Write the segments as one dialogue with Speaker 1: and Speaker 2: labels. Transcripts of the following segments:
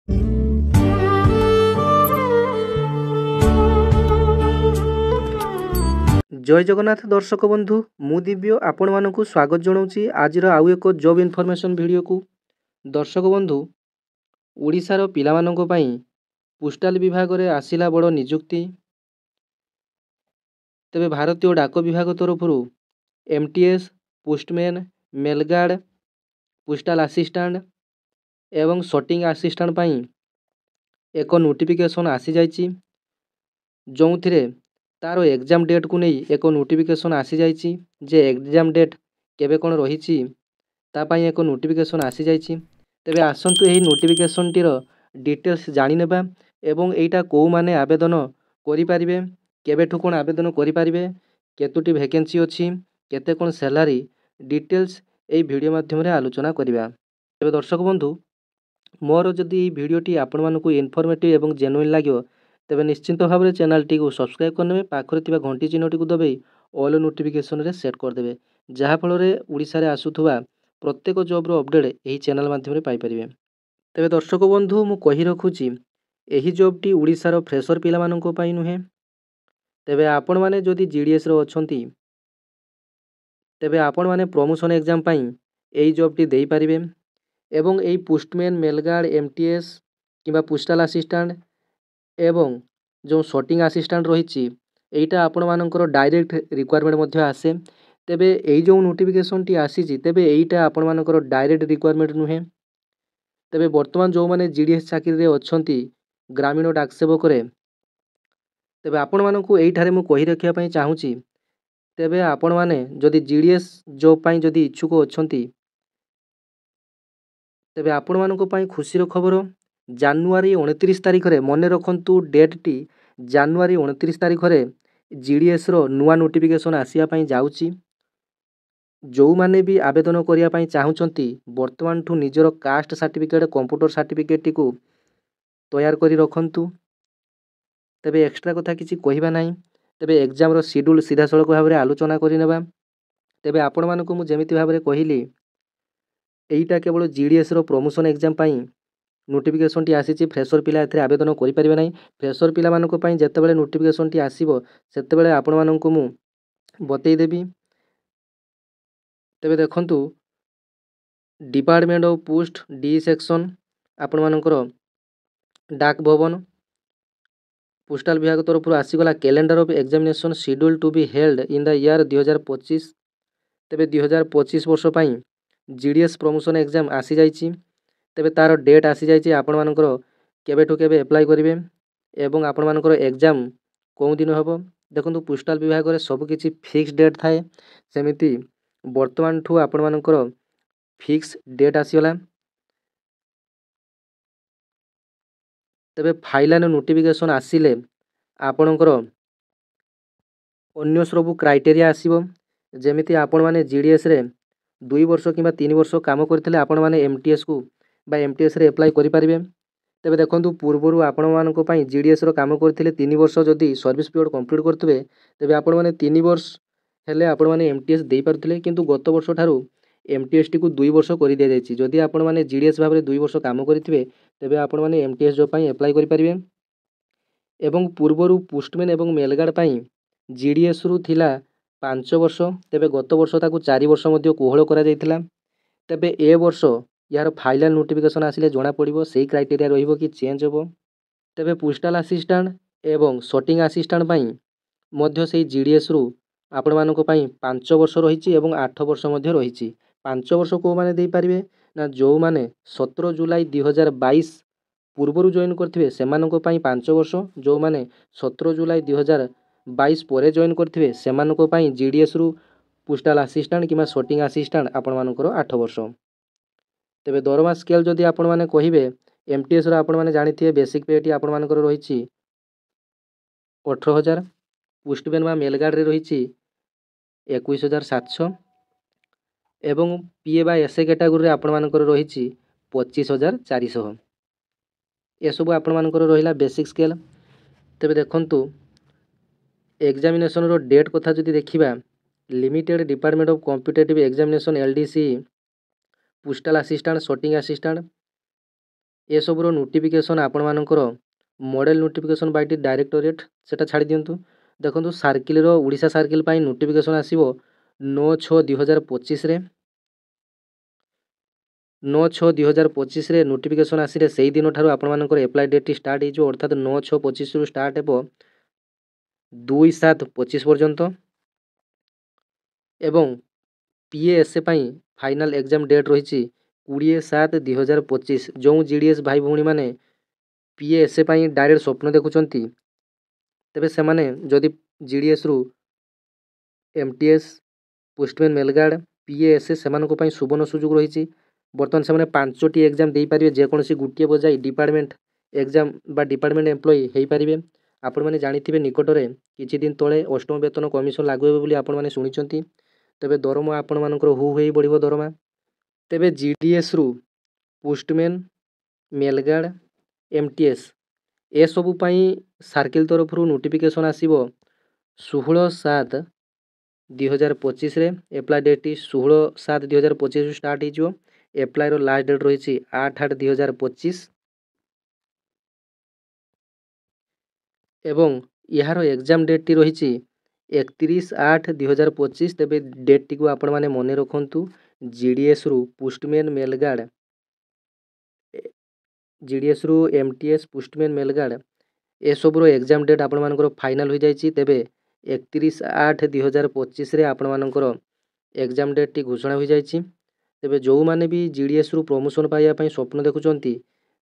Speaker 1: जय जगन्नाथ दर्शक बंधु मु दिव्य आपण मानक स्वागत जनाऊँगी आज आउ एक जॉब इनफॉरमेशन वीडियो को। दर्शक बंधु ओडिशार पिलामानंक पई पोस्टाल विभाग रे आसिला बड़ नियुक्ति। तेबे भारतीय डाक विभाग तरफ MTS postman mail guard postal assistant एवं सॉर्टिंग असिस्टेंट पई एक नोटिफिकेशन आसी जाइछि, जो थिरे तार एग्जाम डेट को नहीं एक नोटिफिकेशन आसी जाइछि जे एग्जाम डेट केबे कोन रहिछि ता पई एक नोटिफिकेशन आसी जाइछि। तेबे आसंतु एही नोटिफिकेशन टीर डिटेल्स जानि नेबा एवं एटा को माने आवेदन करि परिबे, केबेठु कोन आवेदन करि परिबे, केतुटी वैकेंसी अछि, केते कोन सैलरी डिटेल्स एई वीडियो माध्यम रे आलोचना करिबा। तेबे दर्शक बंधु मोर जदि वीडियोटी आपण मानकु इनफॉर्मेटिव एवं जेन्युइन लागियो तेबे निश्चिंत भाव चैनल टी को सब्सक्राइब करने पाखरे थिबा घंटी चिन्हटी को दबाई ऑल नोटिफिकेशन रे सेट करदेवे, जहाँफल ओडिशा रे आसुथुबा प्रत्येक जॉब रो अपडेट यही चैनल माध्यम रे पाई परिबे। तेबे दर्शक बंधु मु कहि रखुची एही जॉब टी ओडिशा रो फ्रेशर पिला माननको पई नुहे। तेबे आपण माने जदि जीडीएस रो अछंती तेबे आपण माने प्रमोशन एग्जाम पई एही जॉब टी देई परिबे एवं एही पोस्टमैन मेलगार्ड एमटीएस किबा पोस्टल असिस्टेंट एवं जो सॉर्टिंग असिस्टेंट रही एटा आपण मानकर डायरेक्ट रिक्वायरमेंट मध्य आसे। तेबे एई जो नोटिफिकेशन टी आसी तेबे एईटा आपण मानकर डायरेक्ट रिक्वायरमेंट नुहे। तेबे वर्तमान जो माने जीडीएस चाकरी रे अछंती ग्रामीण डाक सेवक रे तेबे आपण मानकु एईठारे मु कहि रखिया पई चाहूची तेबे आपण माने जदि जीडीएस जॉब पई जदि इच्छुक अछंती तेबे आपण मानकु पई खुशीर खबर जानुआरी 29 तारिख रे मने रखंतु डेट टी जानुआरी 29 तारिख रे जीडीएस रो नुआ नोटिफिकेशन आसिया पई जाउची। जो माने भी आवेदन करिया पई चाहुचंती वर्तमान ठू निजर caste certificate computer certificate T को तैयार करी रखंतु। तेबे एक्स्ट्रा कथा किछि कहिबा नाही। तेबे एग्जाम रो शेड्यूल सीधा सळक भाव रे आलोचना करि नेबा। तेबे आपण मानकु मु जेमिति भाव रे कहिली एईटा केवल जीडीएस रो प्रमोशन एग्जाम पई नोटिफिकेशन टी आसीची, फ्रेशर पिला एथरे आवेदन करि परिबे नाही। फ्रेशर पिला मानको पई जेतेबेले नोटिफिकेशन टी आसीबो सेतेबेले आपण माननको मु बतई देबी। तेबे देखंतु department of post D section आपण मानकर डाक भवन पोस्टाल विभाग तरफ आसीगला calendar of examination schedule to be held in the year 2025। तेबे 2025 वर्ष पई जीडीएस प्रमोशन एग्जाम आसी जाइछि। तेबे तार डेट आसी जाइछि आपण मानकर केबेठु केबे अप्लाई करिवे एवं आपण मानकर एग्जाम कोन दिन हबो। देखंतु पोस्टाल विभाग रे सब किछि फिक्स डेट थाए, सेमिति वर्तमान ठू आपण मानकर फिक्स डेट आसीगला। तेबे फाइनल नोटिफिकेशन आसिले आपणकर अन्य सब क्राइटेरिया आसीबो, जेमिति आपण माने जीडीएस रे 2 वर्ष किबा 3 वर्ष काम करथिले आपण माने एमटीएस को बा एमटीएस रे अप्लाई करि परिबे। तेबे देखंतु पूर्वरु आपण मानको पई जीडीएस रो काम करथिले 3 वर्ष जदि सर्विस पीरियड कंप्लीट करथबे तेबे आपण माने 3 वर्ष हेले आपण माने एमटीएस देई परथिले, किंतु गत वर्ष ठारू एमटीएस टी को 2 वर्ष करि दिया जायछि। जदि आपण माने जीडीएस भाव रे 2 वर्ष काम करिथिबे तेबे आपण माने एमटीएस जॉब पई अप्लाई करि परिबे। एवं पूर्वरु पोस्टमैन एवं मेलगार्ड पई जीडीएस रु थिला 5 वर्ष, तेबे गत वर्ष ताकू 4 वर्ष मध्ये कोहळ करा जायतिला। तेबे ए वर्ष यार फाइनल नोटिफिकेशन आसिले जणा पड़िबो सेही क्राइटेरिया रहिबो कि चेंज होबो। तेबे पोस्टल असिस्टेंट एवं सॉर्टिंग असिस्टेंट पई मध्य सेही जीडीएस रु आपण मानको पई 5 वर्ष रहिछि एवं 8 वर्ष मध्ये रहिछि। 5 वर्ष को माने देई परिबे ना जो माने 17 जुलाई 2022 पूर्वरु जॉइन करथिबे सेमानको पई 5 वर्ष, जो माने 17 जुलाई 2022 परे जॉइन करथिबे सेमानको पई जीडीएस रु पोस्टल असिस्टेंट किबा सॉर्टिंग असिस्टेंट आपण मानकर 8 वर्ष। तेबे दरमा स्केल जदि आपण माने कहिबे एमटीएस रो आपण माने जानिथिबे बेसिक पे टी आपण मानकर रहिछि 18000, पोस्टमैन मा मेलगार्ड रे रहिछि 21700 एवं पीए बा एसए कैटेगरी रे आपण मानकर रहिछि 25400। ए सब आपण मानकर रहिला बेसिक स्केल। तेबे देखंतु एग्जामिनेशन रो डेट कथा जदि देखिबा limited department of competitive examination LDC postal assistant sorting assistant एसबूर नोटिफिकेशन आपणमानकर मॉडल नोटिफिकेशन बाय डायरेक्टोरेट सेटा छाड़ी दिंतु। देखो सर्किल ओडिशा सर्किल नोटिफिकेशन आसीबो 9/6/2025 9/6/2025 नोटिफिकेशन आसिले से दिन ठार आपर एप्लाय डेट स्टार्ट हो अर्थात 9/6/25 रु स्टार्ट हो 2/7/25 पर्यंत एवं पीएएसए फाइनाल एग्जाम डेट रही 20/7/2025। जो जीडीएस भाई भौणी मैंने पीएएसए डायरेक्ट स्वप्न देखुं तेबे से माने जदि जीडीएस रु एमटीएस पोस्टमैन मेलगार्ड पीएएसए से सुवर्ण सुजोग रही। बर्तमान से 5टी एग्जाम दे पारे जेकोसी गोटे बजाय डिपार्टमेंट एग्जाम बा डिपार्टमेंट एम्प्लॉई हो पारे। आपण मैंने जानी निकटरे किछि दिन तले अष्टम वेतन कमिशन लागू हे बोली आपण मैंने शुणिचंती। तेबे दरमा आपण मानकर हु होई बढ़िबो दरमा। तेबे जीडीएस रु पोस्टमैन मेलगार्ड एमटीएस ए सबु सर्किल तरफ नोटिफिकेशन आसीबो 16/7/2025 एप्लाय डेट 16/7/2025 स्टार्ट हो। एप्लाय रो लास्ट डेट रही 8/8/2025 एवं यार एग्जाम डेट टी रही 31/8/2025। तेबे डेट टी को आपण माने मने रखंतु। जीडीएस रु पोस्टमैन मेलगार्ड जीडीएस रु एमटीएस पोस्टमैन मेलगार्ड ए सबुर एग्जाम डेट आपण मानकर फाइनल हो जाइए। तेबे 31/8/2025 आपण मानकर एग्जाम डेट टी घोषणा हो जाइए। तेबे जो माने भी जीडीएस रु प्रमोशन पाइबा स्वप्न देखुचंती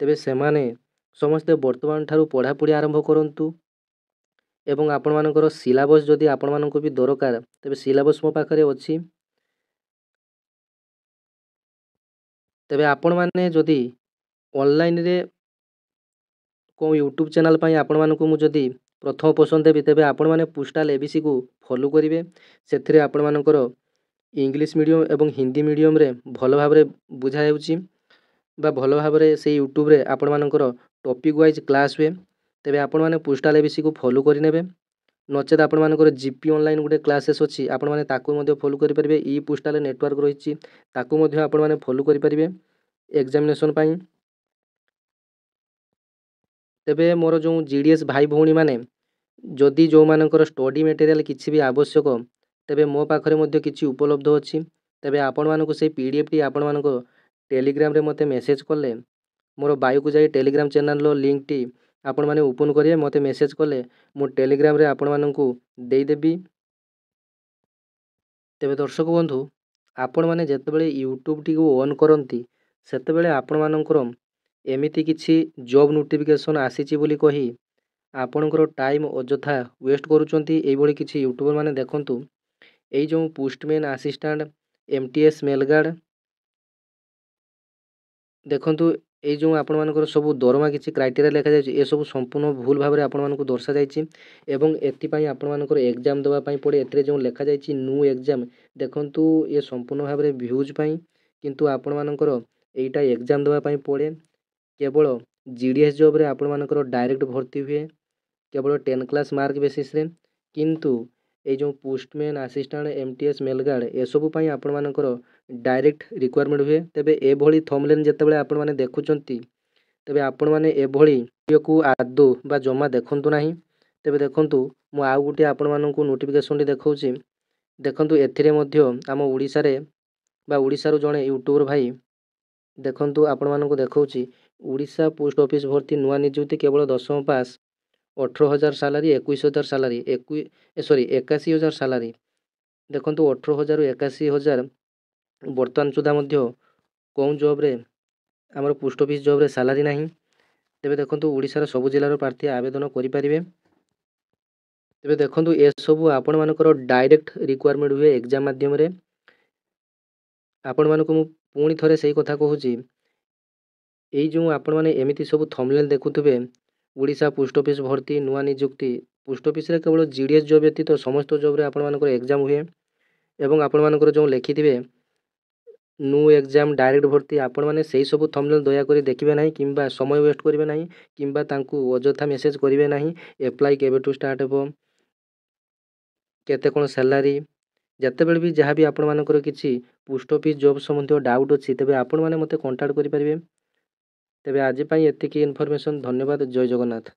Speaker 1: तेबे से माने समस्ते वर्तमान ठारू पढ़ापढ़ी आरंभ करंतु एवं आपण मानकर सिलेबस जदि आपण मानको भी दरकार तेबे सिलेबस मो पाखरे अछि। तेबे आपण माने जदि ऑनलाइन रे को यूट्यूब चैनल आपण मानको मु जदि प्रथम पसंद देबी तेबे आपण माने पोस्टल एबीसी को फॉलो करिवे। सेथिरे आपण मानकर इंग्लिश मीडियम एवं हिंदी मीडियम रे भल भाव रे बुझा हेउची बा भल भाव रे से यूट्यूब रे आपण मानकर टॉपिक वाइज क्लास हुए। तेबे आपण माने पोस्टल एबीसी को फॉलो करि नेबे। नचेत आपण मानकर जीपी ऑनलाइन गोटे क्लासेस अछि आपण माने ताकू मध्ये फॉलो करि परिबे। ई पोस्टल नेटवर्क रहिछि ताकू मध्ये आपण माने फॉलो करि परिबे एग्जामिनेशन पाई। तेबे मोर जो जीडीएस भाई भौणी माने जदि जो मानकर स्टडी मटेरियल किछि भी आवश्यक तेबे मो पाखरे मध्ये किछि उपलब्ध अछि। तेबे आपण मानको से पीडीएफ टी आपण मानको टेलीग्राम रे मते मेसेज करले मोर बायो को जाई टेलीग्राम चैनल लो लिंक टी आपण माने ओपन करिए मते मेसेज करले मो टेलीग्राम रे आपण मानको देई देबी। तेबे दर्शक बंधु आपण माने जेतेबेले यूट्यूब टी को ऑन करंती सेतेबेले आपण मानकर एमिति किछि जॉब नोटिफिकेशन आसीची बोली कही आपणकर टाइम अଯଥା वेस्ट करूचंती। एई भली किछि यूट्यूबर माने देखंतु एई जो पोस्टमैन असिस्टेंट एमटीएस मेलगार्ड देखंतु एई जो आपण मानकर सब दरमा किछि क्राइटेरिया लेखा जायछि ए सब संपूर्ण भूल भाव रे आपण मानको दर्शा जायछि एवं एथि पई आपण मानकर एग्जाम देबा पई पड़े। एथरे जो लेखा जायछि न्यू एग्जाम देखंतु ए संपूर्ण भाव रे व्यूज पई किंतु आपण मानकर एईटा एग्जाम देबा पई पड़े। केवल जीडीएस जॉब रे आपण मानकर डायरेक्ट भर्ती हुए केवल 10 क्लास मार्क बेसिस रे किंतु ए जो पोस्टमैन असिस्टेंट एमटीएस मेलगार्ड ए सब पई आपण मानकर डायरेक्ट रिक्वायरमेंट हुए। तेबे ए भली थंबनेल जेतेबेले आपण माने देखुचंती तेबे आपण माने ए भली वीडियो को आदो बा जमा देखंतु नाही। तेबे देखंतु मु आउ गुटे आपण मानकु नोटिफिकेशन टी देखौची देखंतु एथिरे मध्य आम ओडिसा रे बा ओडिसा रो जणे यूट्यूबर भाई देखंतु आपण मानकु देखौची ओडिशा पोस्ट ऑफिस भर्ती नुआ नियुक्ति केवल 10वीं पास 18,000 सालारी 21,000 सालारी 81,000 सालारी देखंतु 18,000 रु 81,000 बर्तमान सुधा मध्य कौन जॉब रे आमर पोस्ट ऑफिस जॉब रे सालारी नाही। तेबे देखंतु ओडिसा रो सब जिल्ला रो प्रार्थी आवेदन करि परिबे। तेबे देखंतु ए सब आपण मानकर डायरेक्ट रिक्वायरमेंट हुए एग्जाम माध्यम रे। आपण मानको मु पुणी थरे सही कथा कहूची एई जो आपण माने एमिति सब थंबनेल देखुथबे ओडिशा पोस्ट ऑफिस भर्ती नुआ नियुक्ति पोस्ट ऑफिस रे केवल जीडीएस जॉब व्यतीत समस्त जॉब रे आपण मानकर एग्जाम हुए एवं आपण मानकर जो लिखिथिबे न्यू एग्जाम डायरेक्ट भर्ती आपण माने सेही सब थंबनेल दया करी देखिबे नाही किंबा समय वेस्ट करिवे नाही किंबा तांकु अଯଥା मेसेज करिवे नाही। एप्लाई केबेटू स्टार्ट हेबो केते कोन सैलरी जेतेबेले भी जहाँ भी आपण मानकर किछि पोस्ट ऑफिस जॉब संबंधी डाउट अछि तेबे आपण माने मते कांटेक्ट करि परिबे। ତେବେ ଆଜି ପାଇଁ ଏତିକି ଇନଫର୍ମେସନ୍। ଧନ୍ୟବାଦ। ଜୟ ଜଗନ୍ନାଥ।